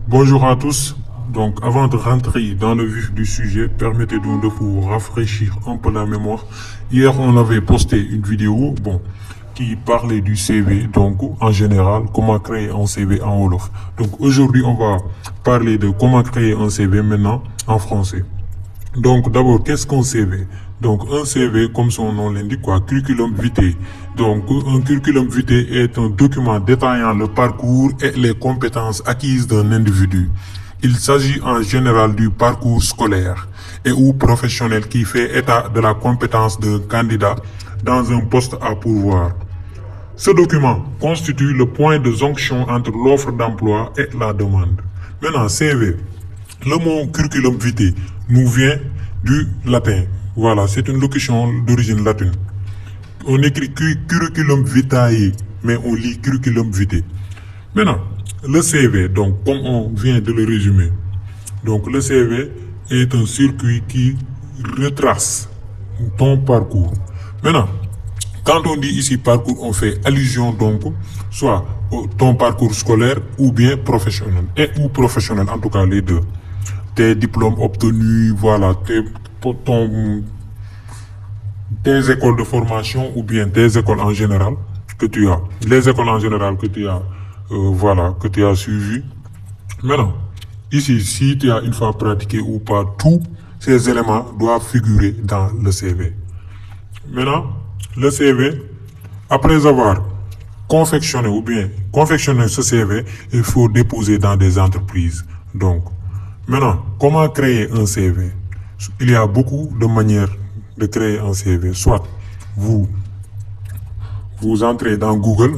Bonjour à tous. Donc, avant de rentrer dans le vif du sujet, permettez-nous de vous rafraîchir un peu la mémoire. Hier, on avait posté une vidéo, qui parlait du CV, donc, en général, comment créer un CV en Wolof. Donc, aujourd'hui, on va parler de comment créer un CV maintenant en français. Donc, d'abord, qu'est-ce qu'un CV? Donc, un CV, comme son nom l'indique, curriculum vitae. Donc, un curriculum vitae est un document détaillant le parcours et les compétences acquises d'un individu. Il s'agit en général du parcours scolaire et ou professionnel qui fait état de la compétence d'un candidat dans un poste à pourvoir. Ce document constitue le point de jonction entre l'offre d'emploi et la demande. Maintenant, CV. Le mot curriculum vitae nous vient du latin. Voilà, c'est une locution d'origine latine. On écrit curriculum vitae, mais on lit curriculum vitae. Maintenant, le CV, donc comme on vient de le résumer, donc le CV est un circuit qui retrace ton parcours. Maintenant, quand on dit ici parcours, on fait allusion donc soit à ton parcours scolaire ou bien professionnel, ou professionnel, en tout cas les deux. Tes diplômes obtenus, voilà, tes écoles de formation ou bien tes écoles en général que tu as, les écoles en général que tu as, que tu as suivies. Maintenant, ici, si tu as une fois pratiqué ou pas, tous ces éléments doivent figurer dans le CV. Maintenant, le CV, après avoir confectionné ce CV, il faut déposer dans des entreprises. Donc, maintenant, comment créer un CV? Il y a beaucoup de manières de créer un CV. Soit vous entrez dans Google,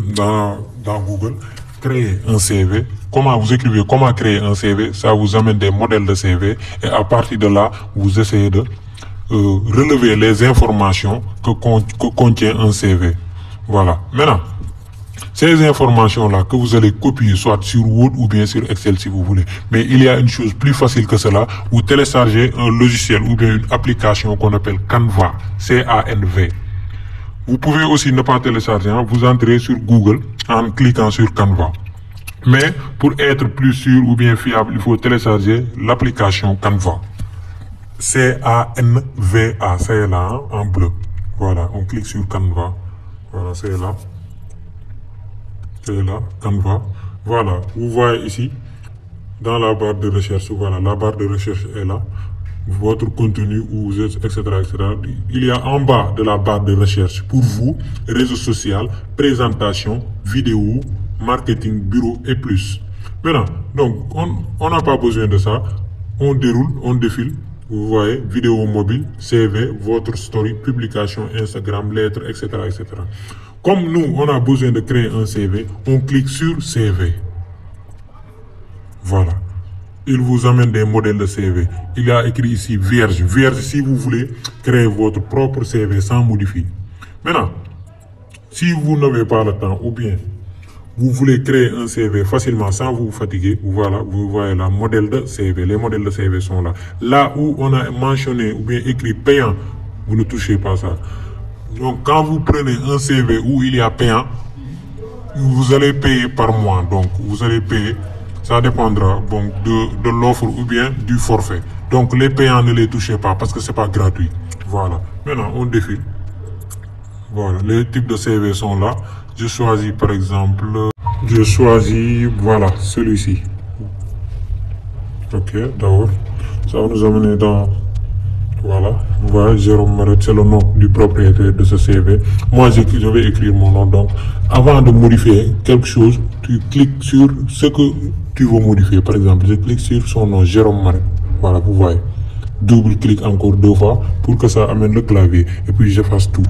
créer un CV. Vous écrivez comment créer un CV, ça vous amène des modèles de CV et à partir de là, vous essayez de relever les informations que contient un CV. Voilà. Maintenant, ces informations-là que vous allez copier soit sur Word ou bien sur Excel si vous voulez. Mais il y a une chose plus facile que cela. Vous téléchargez un logiciel ou bien une application qu'on appelle Canva. C-A-N-V. Vous pouvez aussi ne pas télécharger. Vous entrez sur Google en cliquant sur Canva. Mais pour être plus sûr ou bien fiable, il faut télécharger l'application Canva. C-A-N-V-A. C'est là, en bleu. Voilà, on clique sur Canva. Voilà, c'est là. C'est là, Canva. Voilà, vous voyez ici, dans la barre de recherche, voilà, la barre de recherche est là. Votre contenu, où vous êtes, etc., etc. Il y a en bas de la barre de recherche, pour vous, réseau social, présentation, vidéo, marketing, bureau et plus. Maintenant, donc, on n'a pas besoin de ça. On déroule, on défile. Vous voyez, vidéo mobile, CV, votre story, publication, Instagram, lettres, etc., etc. Comme nous, on a besoin de créer un CV, on clique sur CV. Voilà. Il vous amène des modèles de CV. Il y a écrit ici vierge. Vierge si vous voulez créer votre propre CV sans modifier. Maintenant, si vous n'avez pas le temps ou bien vous voulez créer un CV facilement sans vous fatiguer, voilà, vous voyez là, modèle de CV. Les modèles de CV sont là. Là où on a mentionné ou bien écrit payant, vous ne touchez pas ça. Donc, quand vous prenez un CV où il y a payant, vous allez payer par mois. Donc, vous allez payer, ça dépendra de l'offre ou bien du forfait. Donc, les payants, ne les touchez pas parce que c'est pas gratuit. Voilà. Maintenant, on défile. Voilà, les types de CV sont là. Je choisis par exemple, voilà, celui-ci. Ok, d'abord, ça va nous amener dans... Voilà, vous voyez, Jérôme Maret, c'est le nom du propriétaire de ce CV. Moi, je vais écrire mon nom. Donc, avant de modifier quelque chose, tu cliques sur ce que tu veux modifier. Par exemple, je clique sur son nom, Jérôme Maret. Voilà, vous voyez. Double-clic encore 2 fois pour que ça amène le clavier. Et puis, j'efface tout.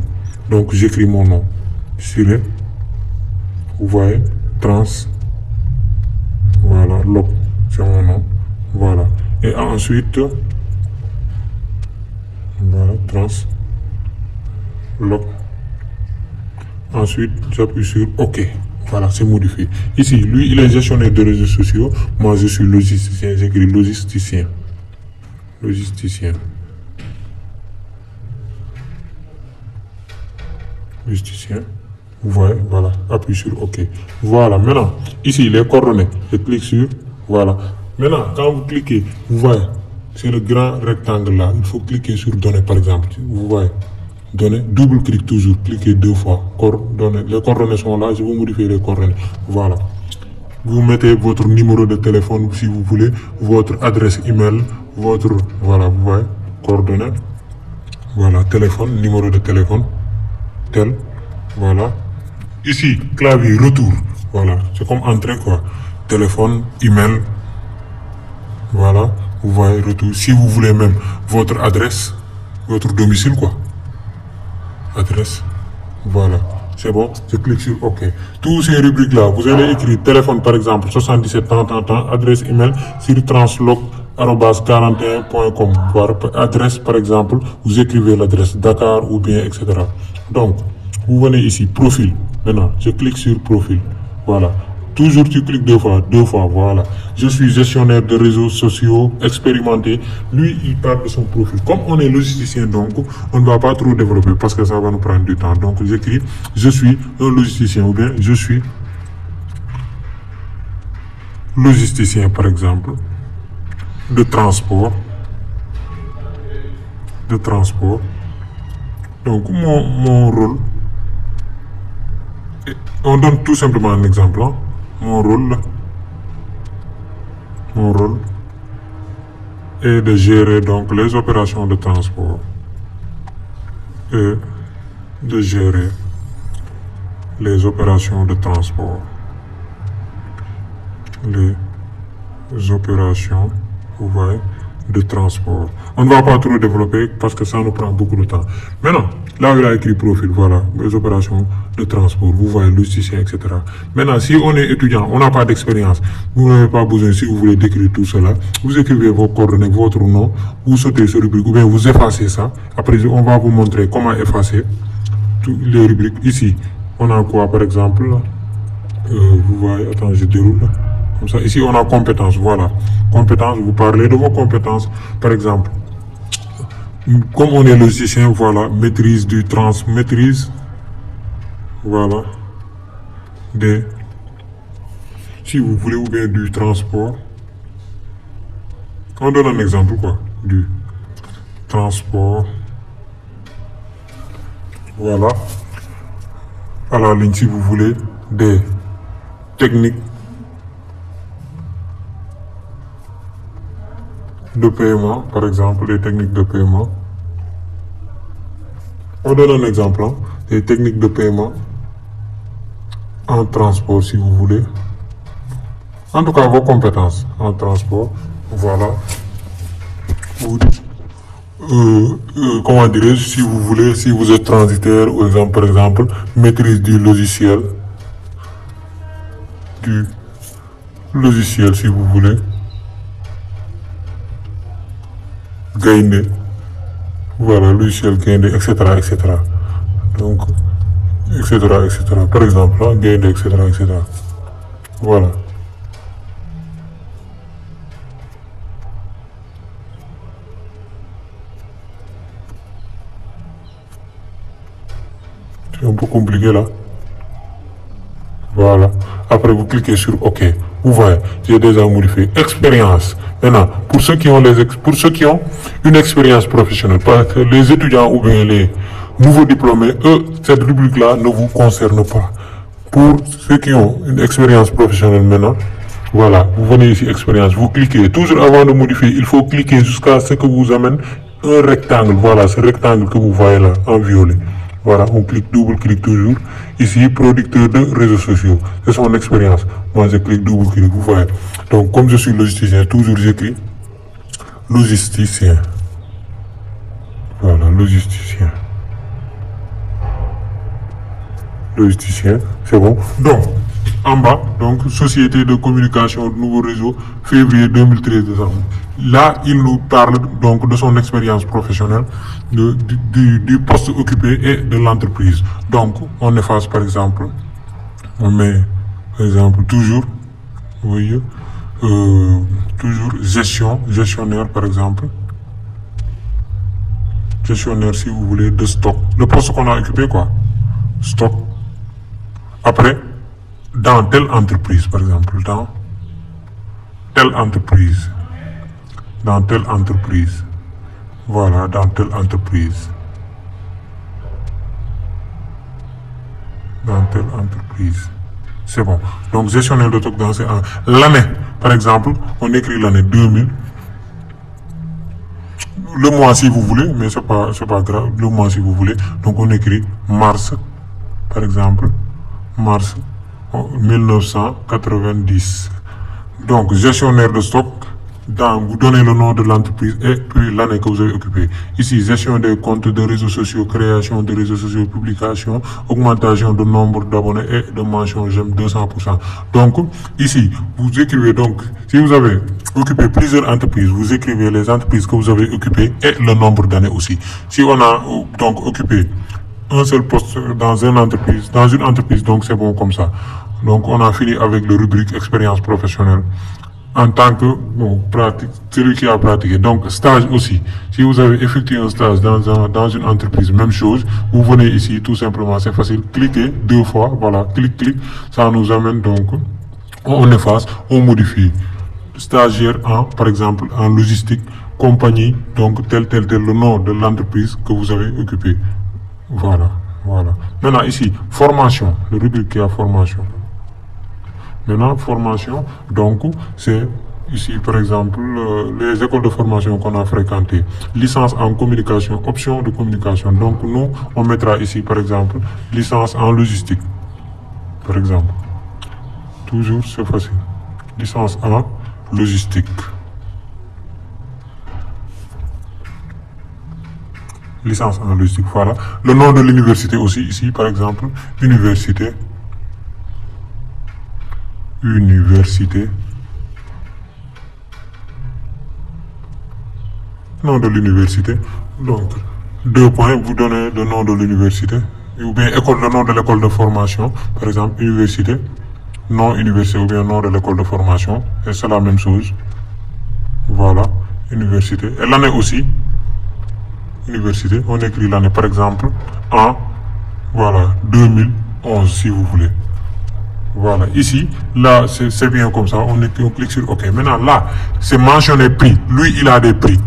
Donc, j'écris mon nom. Siré. Vous voyez, trans. Voilà, lop, c'est mon nom. Voilà. Et ensuite... Voilà, trans, lock. Ensuite, j'appuie sur OK. Voilà, c'est modifié. Ici, lui, il est gestionnaire de réseaux sociaux. Moi, je suis logisticien. J'écris logisticien. Logisticien. Logisticien. Vous voyez, voilà, appuie sur OK. Voilà, maintenant, ici, les coordonnées. Je clique sur, voilà. Maintenant, quand vous cliquez, vous voyez, c'est le grand rectangle là. Il faut cliquer sur données par exemple. Vous voyez, données, double-clic toujours, cliquez 2 fois. Coordonnées. Les coordonnées sont là, je vais modifier les coordonnées. Voilà. Vous mettez votre numéro de téléphone si vous voulez, votre adresse email, votre, voilà, vous voyez, coordonnées. Voilà, téléphone, numéro de téléphone, tel, voilà. Ici, clavier, retour, voilà, c'est comme entrée quoi. Téléphone, email, voilà, vous voyez, retour. Si vous voulez même votre adresse, votre domicile quoi. Adresse, voilà. C'est bon, je clique sur OK. Tous ces rubriques-là, vous allez écrire téléphone par exemple, 77 adresse email sur translog@41.com. Adresse par exemple, vous écrivez l'adresse Dakar ou bien etc. Donc, vous venez ici, profil. Maintenant, je clique sur profil. Voilà. Toujours tu cliques deux fois, voilà. Je suis gestionnaire de réseaux sociaux expérimenté. Lui, il parle de son profil. Comme on est logisticien, donc, on ne va pas trop développer parce que ça va nous prendre du temps. Donc, j'écris, je suis un logisticien ou bien je suis logisticien, par exemple, de transport. Donc, mon rôle, on donne tout simplement un exemple, hein. Mon rôle est de gérer donc les opérations de transport et de gérer les opérations de transport. Les opérations, vous voyez, de transport. On ne va pas trop développer parce que ça nous prend beaucoup de temps. Maintenant, là il a écrit profil, voilà, les opérations de transport, vous voyez, logisticien, etc. Maintenant, si on est étudiant, on n'a pas d'expérience, vous n'avez pas besoin, si vous voulez décrire tout cela, vous écrivez vos coordonnées, votre nom, vous sautez sur rubrique, ou bien vous effacez ça. Après, on va vous montrer comment effacer toutes les rubriques. Ici, on a quoi, par exemple, vous voyez, attends, je déroule là. Comme ça, ici on a compétences, voilà. Compétences, vous parlez de vos compétences. Par exemple, comme on est logicien, voilà, maîtrise, voilà, des, si vous voulez, ou bien du transport. On donne un exemple, quoi, du transport, voilà, à la ligne, si vous voulez, des techniques de paiement, par exemple, les techniques de paiement. On donne un exemple, hein, des techniques de paiement en transport, si vous voulez. En tout cas, vos compétences en transport, voilà. Comment dirais-je, si vous voulez, si vous êtes transitaire, par exemple, maîtrise du logiciel, si vous voulez. Gaïndé, voilà, logiciel Gaïndé, etc., etc. Donc, etc., par exemple, hein, Gaïndé, etc., voilà. C'est un peu compliqué là. Voilà. Après, vous cliquez sur OK. Vous voyez, j'ai déjà modifié. Expérience. Maintenant, pour ceux qui ont une expérience professionnelle, parce que les étudiants ou bien les nouveaux diplômés, eux, cette rubrique-là ne vous concerne pas. Pour ceux qui ont une expérience professionnelle maintenant, voilà, vous venez ici, expérience, vous cliquez. Toujours avant de modifier, il faut cliquer jusqu'à ce que vous amène un rectangle. Voilà, ce rectangle que vous voyez là, en violet. Voilà, on clique, double-clic toujours. Ici, producteur de réseaux sociaux. C'est son expérience. Moi, je clique, double-clic, vous voyez. Donc, comme je suis logisticien, toujours j'écris logisticien. Voilà, logisticien. Logisticien, c'est bon. Donc, en bas, donc, société de communication de nouveau réseau, février 2013. Là, il nous parle donc de son expérience professionnelle, du poste occupé et de l'entreprise. Donc, on efface par exemple, on met par exemple toujours, vous voyez, toujours gestionnaire par exemple, gestionnaire si vous voulez de stock, le poste qu'on a occupé quoi, stock. Après, dans telle entreprise par exemple, dans telle entreprise. Dans telle entreprise. Voilà, dans telle entreprise. Dans telle entreprise. C'est bon. Donc, gestionnaire de stock dans l'année, par exemple, on écrit l'année 2000. Le mois si vous voulez, mais c'est pas grave. Le mois si vous voulez. Donc, on écrit mars, par exemple, mars 1990. Donc, gestionnaire de stock. Vous donnez le nom de l'entreprise et puis l'année que vous avez occupée. Ici, gestion des comptes de réseaux sociaux, création de réseaux sociaux, publication, augmentation de nombre d'abonnés et de mentions j'aime 200%. Donc, ici, vous écrivez donc, si vous avez occupé plusieurs entreprises, vous écrivez les entreprises que vous avez occupées et le nombre d'années aussi. Si on a donc occupé un seul poste dans une entreprise, donc c'est bon comme ça. Donc, on a fini avec le rubrique expérience professionnelle. En tant que pratique, celui qui a pratiqué. Donc, stage aussi. Si vous avez effectué un stage dans une entreprise, même chose, vous venez ici, tout simplement, c'est facile. Cliquez 2 fois, voilà, clic, ça nous amène donc, on efface, on modifie. Stagiaire par exemple, en logistique, compagnie, donc tel, le nom de l'entreprise que vous avez occupé. Voilà. Maintenant, ici, formation, le rubrique qui a formation. Maintenant, formation, donc, c'est ici, par exemple, les écoles de formation qu'on a fréquentées. Licence en communication, option de communication. Donc, nous, on mettra ici, par exemple, licence en logistique. Par exemple. Toujours, c'est facile. Licence en logistique. Licence en logistique, voilà. Le nom de l'université aussi, ici, par exemple, université. Nom de l'université. Donc, 2 points, vous donnez le nom de l'université. Ou bien le nom de l'école de formation. Par exemple, université. Non université ou bien nom de l'école de formation. Et c'est la même chose. Voilà, université. Et l'année aussi. Université. On écrit l'année, par exemple, en, voilà, 2011, si vous voulez. Voilà, ici, là, c'est bien comme ça, on clique sur OK. Maintenant, là, c'est mentionné prix. Lui, il a des prix.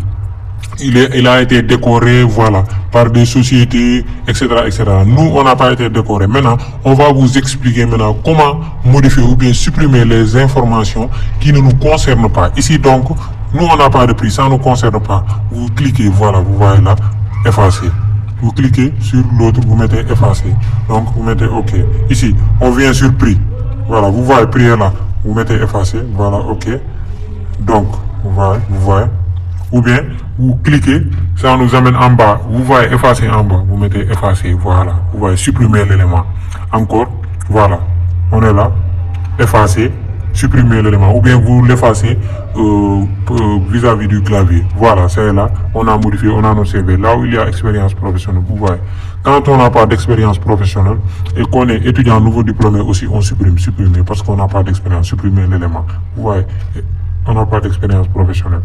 Il a été décoré, voilà, par des sociétés, etc., etc. Nous, on n'a pas été décoré. Maintenant, on va vous expliquer maintenant comment modifier ou bien supprimer les informations qui ne nous concernent pas. Ici, donc, nous, on n'a pas de prix, ça ne nous concerne pas. Vous cliquez, voilà, vous voyez là, effacer. Vous cliquez sur l'autre, vous mettez effacer. Donc, vous mettez OK. Ici, on vient sur prix. Voilà, vous voyez, prix est là. Vous mettez effacer. Voilà, OK. Donc, vous voyez. Ou bien, vous cliquez, ça nous amène en bas. Vous voyez effacer en bas. Vous mettez effacer. Voilà. Vous voyez supprimer l'élément. Encore. Voilà. On est là. Effacer. Supprimer l'élément. Ou bien vous l'effacez vis-à-vis du clavier. Voilà, c'est là. On a modifié, on a nos CV. Là où il y a expérience professionnelle, vous voyez. Quand on n'a pas d'expérience professionnelle et qu'on est étudiant nouveau diplômé aussi, on supprimer parce qu'on n'a pas d'expérience, supprimer l'élément. Vous voyez, on n'a pas d'expérience professionnelle.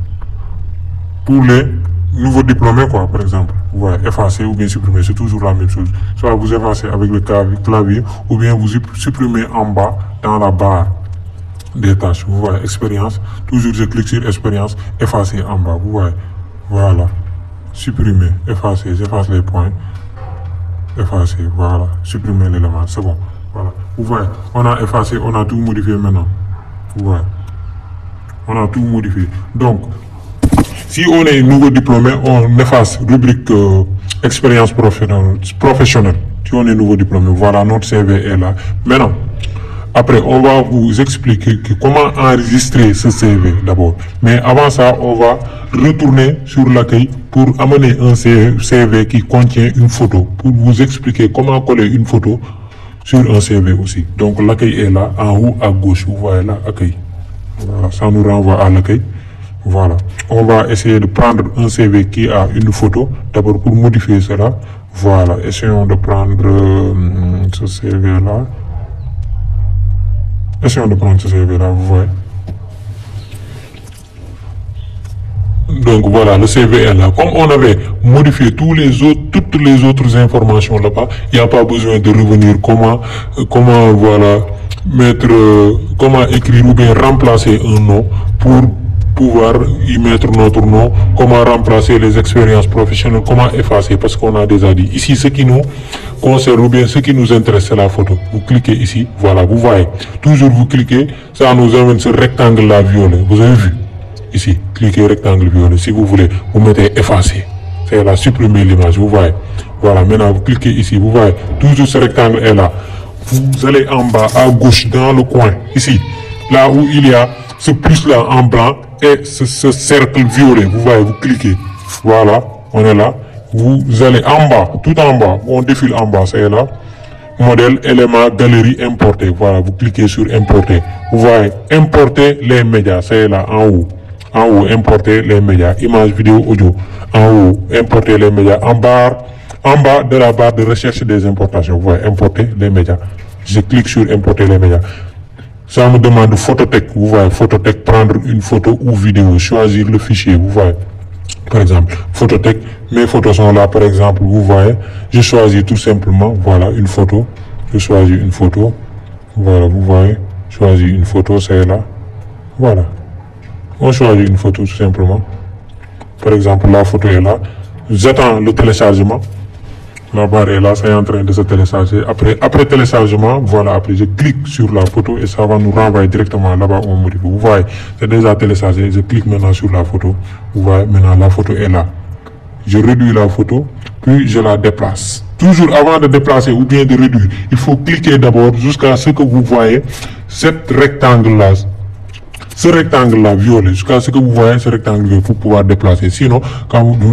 Pour les nouveaux diplômés, quoi, par exemple, vous voyez, effacer ou bien supprimer, c'est toujours la même chose. Soit vous effacez avec le clavier ou bien vous supprimez en bas dans la barre des tâches. Vous voyez, expérience, toujours je clique sur expérience, effacer en bas, vous voyez, voilà, supprimer, effacer, j'efface les points. Effacer, voilà, supprimer l'élément, c'est bon, voilà. Vous voyez, on a effacé, on a tout modifié maintenant. Vous voyez, on a tout modifié. Donc, si on est nouveau diplômé, on efface rubrique expérience professionnelle. Si on est nouveau diplômé, voilà, notre CV est là. Maintenant, après, on va vous expliquer comment enregistrer ce CV d'abord. Mais avant ça, on va retourner sur l'accueil pour amener un CV qui contient une photo, pour vous expliquer comment coller une photo sur un CV aussi. Donc l'accueil est là, en haut à gauche, vous voyez là, accueil. Voilà, ça nous renvoie à l'accueil. Voilà, on va essayer de prendre un CV qui a une photo, d'abord pour modifier cela. Voilà, essayons de prendre ce CV-là. Essayons de prendre ce CV-là, vous voyez. Donc voilà, le CV est là. Comme on avait modifié toutes les autres informations là-bas. Il n'y a pas besoin de revenir comment voilà, comment écrire ou bien remplacer un nom pour pouvoir y mettre notre nom, comment remplacer les expériences professionnelles, comment effacer, parce qu'on a déjà dit. Ici, ce qui nous concerne ou bien ce qui nous intéresse, c'est la photo. Vous cliquez ici, voilà, vous voyez. Toujours vous cliquez, ça nous amène ce rectangle-là violet. Vous avez vu? Ici, cliquez rectangle violet. Si vous voulez, vous mettez effacer. C'est là, supprimer l'image, vous voyez. Voilà, maintenant vous cliquez ici, vous voyez. Toujours ce rectangle est là. Vous allez en bas, à gauche, dans le coin, ici. Là où il y a ce plus-là en blanc et ce cercle violet. Vous voyez, vous cliquez. Voilà, on est là. Vous allez en bas, tout en bas. On défile en bas, c'est là. Modèle, élément, galerie, importer. Voilà, vous cliquez sur importer. Vous voyez, importer les médias, c'est là, en haut. En haut, importer les médias. Images, vidéo, audio. En haut, importer les médias. En bas de la barre de recherche des importations. Vous voyez, importer les médias. Je clique sur importer les médias. Ça me demande photothèque. Vous voyez, photothèque, prendre une photo ou vidéo, choisir le fichier. Vous voyez, par exemple, photothèque, mes photos sont là, par exemple, vous voyez, je choisis tout simplement, voilà, une photo. Je choisis une photo. Voilà, vous voyez, choisis une photo, c'est là. Voilà. On choisit une photo tout simplement. Par exemple, la photo est là. J'attends le téléchargement. La barre est là, c'est en train de se télécharger. Après téléchargement, voilà, après je clique sur la photo et ça va nous renvoyer directement là-bas où on modifie. Vous voyez, c'est déjà téléchargé. Je clique maintenant sur la photo. Vous voyez, maintenant la photo est là. Je réduis la photo, puis je la déplace. Toujours avant de déplacer ou bien de réduire, il faut cliquer d'abord jusqu'à ce que vous voyez cet rectangle-là. Ce rectangle-là violet, jusqu'à ce que vous voyez ce rectangle violet pour pouvoir déplacer. Sinon,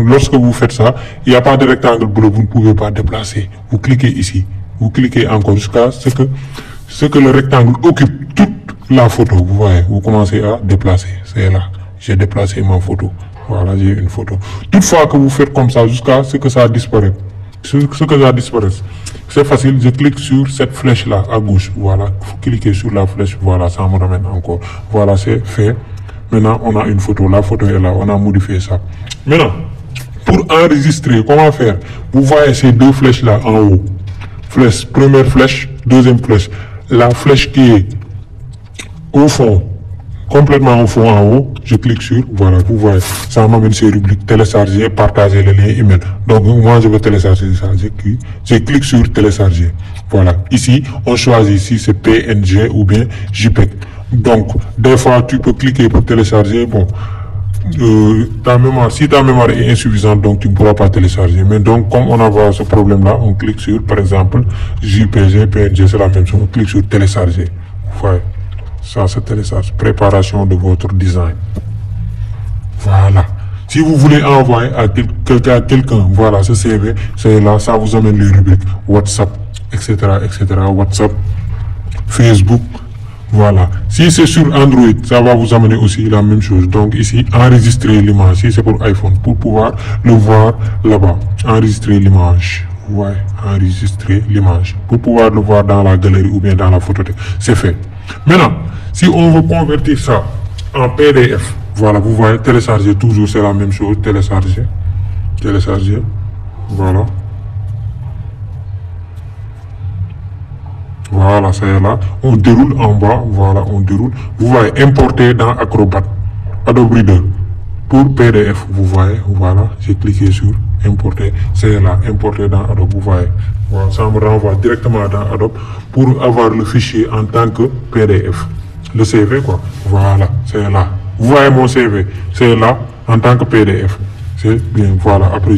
lorsque vous faites ça, il n'y a pas de rectangle bleu, vous ne pouvez pas déplacer. Vous cliquez ici. Vous cliquez encore jusqu'à ce que le rectangle occupe toute la photo. Vous voyez, vous commencez à déplacer. C'est là. J'ai déplacé ma photo. Voilà, j'ai une photo. Toutefois que vous faites comme ça jusqu'à ce que ça disparaisse. C'est facile, je clique sur cette flèche-là à gauche. Voilà, vous cliquez sur la flèche, voilà, ça me ramène encore. Voilà, c'est fait. Maintenant, on a une photo. La photo est là, on a modifié ça. Maintenant, pour enregistrer, comment faire? Vous voyez ces deux flèches-là en haut. Flèche, première flèche, deuxième flèche. La flèche qui est au fond, complètement au fond en haut, je clique sur, voilà, vous voyez, ça m'amène ces rubriques, télécharger, partager le lien email. Donc, moi, je veux télécharger ça, je clique sur télécharger. Voilà, ici, on choisit si c'est PNG ou bien JPEG. Donc, des fois, tu peux cliquer pour télécharger, bon, si ta mémoire est insuffisante, donc tu ne pourras pas télécharger. Mais donc, comme on a ce problème-là, on clique sur, par exemple, JPG, PNG, c'est la même chose, on clique sur télécharger. Vous voyez. Ça se télécharge. Préparation de votre design. Voilà. Si vous voulez envoyer à quelqu'un, voilà, ce CV, c'est là, ça vous amène les rubriques WhatsApp, etc., etc., WhatsApp, Facebook, voilà. Si c'est sur Android, ça va vous amener aussi la même chose. Donc ici, enregistrer l'image. Si c'est pour iPhone, pour pouvoir le voir là-bas. Enregistrer l'image. Ouais, enregistrer l'image. Pour pouvoir le voir dans la galerie ou bien dans la photothèque. C'est fait. Maintenant, si on veut convertir ça en PDF, voilà, vous voyez, télécharger, toujours c'est la même chose, télécharger, voilà. Voilà, c'est là. On déroule en bas, voilà, on déroule. Vous voyez, importer dans Acrobat, Adobe Reader. Pour PDF, vous voyez, voilà, j'ai cliqué sur importer, c'est là, importer dans Adobe, vous voyez. Voilà, ça me renvoie directement dans Adobe pour avoir le fichier en tant que PDF. Le CV, quoi. Voilà, c'est là. Vous voyez mon CV, c'est là, en tant que PDF. C'est bien, voilà, après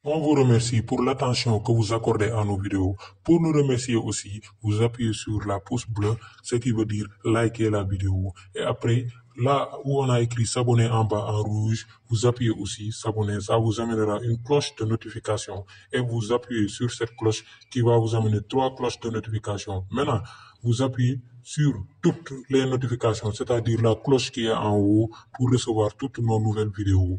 on vous remercie pour l'attention que vous accordez à nos vidéos. Pour nous remercier aussi, vous appuyez sur la pouce bleue, ce qui veut dire liker la vidéo. Et après, là où on a écrit s'abonner en bas en rouge, vous appuyez aussi s'abonner. Ça vous amènera une cloche de notification. Et vous appuyez sur cette cloche qui va vous amener 3 cloches de notification. Maintenant, vous appuyez sur toutes les notifications, c'est-à-dire la cloche qui est en haut pour recevoir toutes nos nouvelles vidéos.